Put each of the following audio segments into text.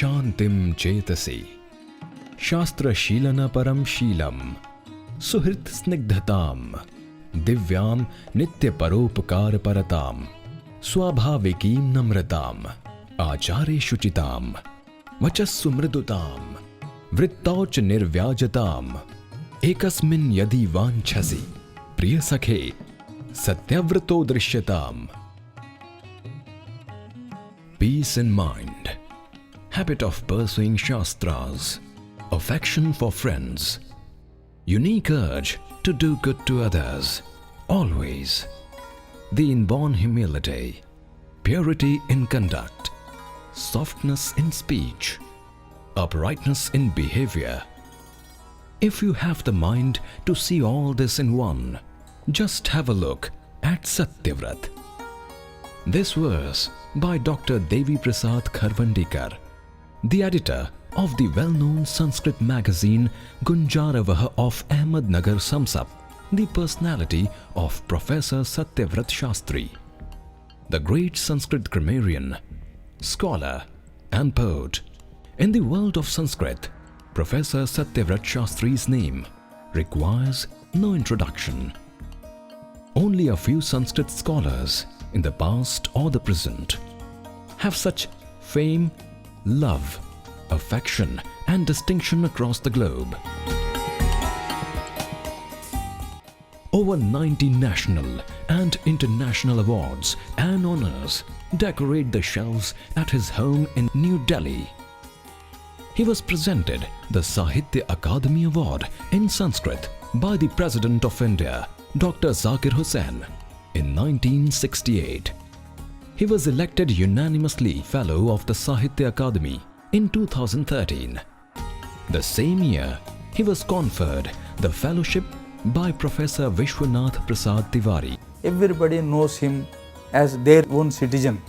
Shantim Chetasi Shastra Shilana Param Shilam Suhrit Snigdhatam Divyam Nitya Paropakar Paratam Swabhavikim Namratam Achare Shuchitam Vachassu Mridutam Vrittauch Nirvyajatam Ekasmin Yadi Vanchasi Priya Sakhe Satya Vrato Drishyatam. Peace in mind, habit of pursuing Shastras, affection for friends, unique urge to do good to others, always, the inborn humility, purity in conduct, softness in speech, uprightness in behavior. If you have the mind to see all this in one, just have a look at Satya Vrat. This verse by Dr. Devi Prasad Kharvandikar, the editor of the well-known Sanskrit magazine Gunjaravaha of Ahmednagar, sums up the personality of Professor Satya Vrat Shastri, the great Sanskrit grammarian, scholar and poet. In the world of Sanskrit, Professor Satya Vrat Shastri's name requires no introduction. Only a few Sanskrit scholars in the past or the present have such fame, love, affection and distinction across the globe. Over 90 national and international awards and honors decorate the shelves at his home in New Delhi. He was presented the Sahitya Akademi Award in Sanskrit by the President of India, Dr. Zakir Hussain, in 1968. He was elected unanimously Fellow of the Sahitya Akademi in 2013. The same year, he was conferred the fellowship by Professor Vishwanath Prasad Tiwari. Everybody knows him as their own citizen.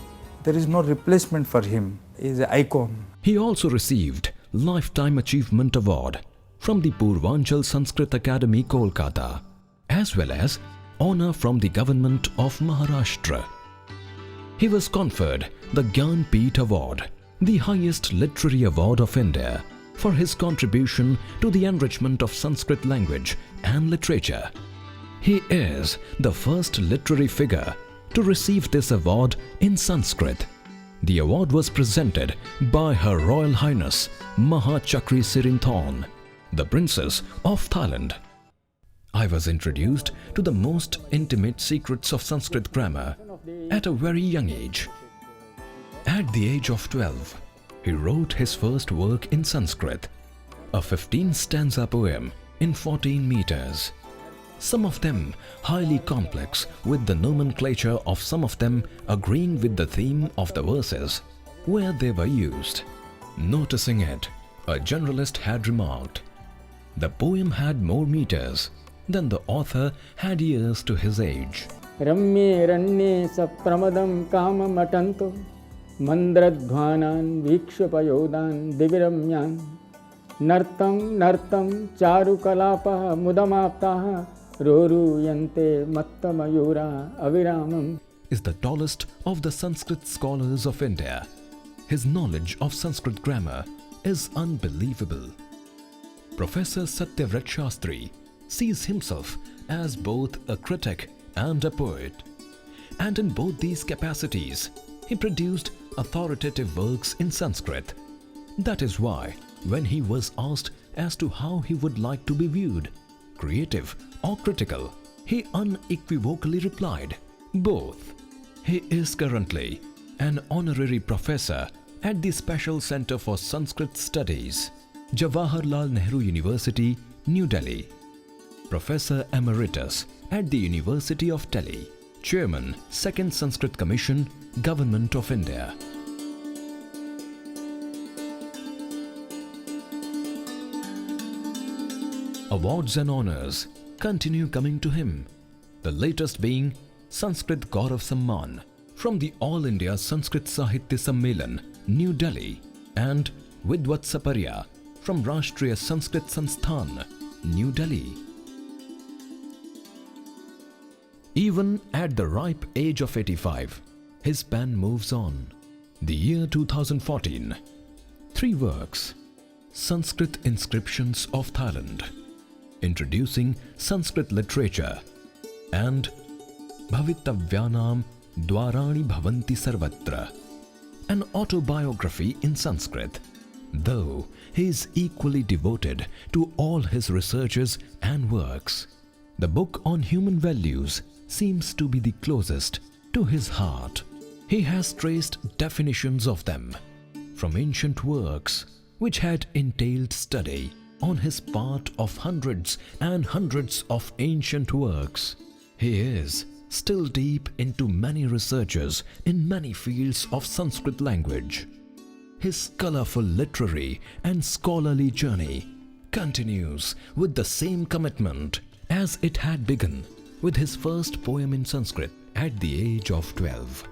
There is no replacement for him. He is an icon. He also received Lifetime Achievement Award from the Purvanchal Sanskrit Academy, Kolkata, as well as honor from the government of Maharashtra. He was conferred the Gyan Peeth Award, the highest literary award of India, for his contribution to the enrichment of Sanskrit language and literature. He is the first literary figure to receive this award in Sanskrit. The award was presented by Her Royal Highness Mahachakri Sirinthorn, the Princess of Thailand. I was introduced to the most intimate secrets of Sanskrit grammar at a very young age. At the age of 12, he wrote his first work in Sanskrit, a 15-stanza poem in 14 meters. Some of them highly complex, with the nomenclature of some of them agreeing with the theme of the verses where they were used. Noticing it, a journalist had remarked, the poem had more meters than the author had years to his age. Ramye ranye sapramadam kamam atanto mandradhvanan vikshapayodan diviramyan nartam nartam charukalapa mudamaptaha roruyante mattamayura aviramam. Is the tallest of the Sanskrit scholars of India. His knowledge of Sanskrit grammar is unbelievable. Professor Satya Vrat Shastri sees himself as both a critic and a poet. And in both these capacities, he produced authoritative works in Sanskrit. That is why, when he was asked as to how he would like to be viewed, creative or critical, he unequivocally replied, both. He is currently an honorary professor at the Special Center for Sanskrit Studies, Jawaharlal Nehru University, New Delhi. Professor Emeritus at the University of Delhi, Chairman, 2nd Sanskrit Commission, Government of India. Awards and honors continue coming to him, the latest being Sanskrit Gaurav Samman from the All India Sanskrit Sahitya Sammelan, New Delhi, and Vidwat Saparya from Rashtriya Sanskrit Sansthan, New Delhi. Even at the ripe age of 85, his pen moves on. The year 2014, 3 works: Sanskrit Inscriptions of Thailand, Introducing Sanskrit Literature, and Bhavitavyanam Dwarani Bhavanti Sarvatra, an autobiography in Sanskrit. Though he is equally devoted to all his researches and works, the book on human values seems to be the closest to his heart. He has traced definitions of them from ancient works which had entailed study on his part of hundreds and hundreds of ancient works. He is still deep into many researches in many fields of Sanskrit language. His colorful literary and scholarly journey continues with the same commitment as it had begun with his first poem in Sanskrit at the age of 12.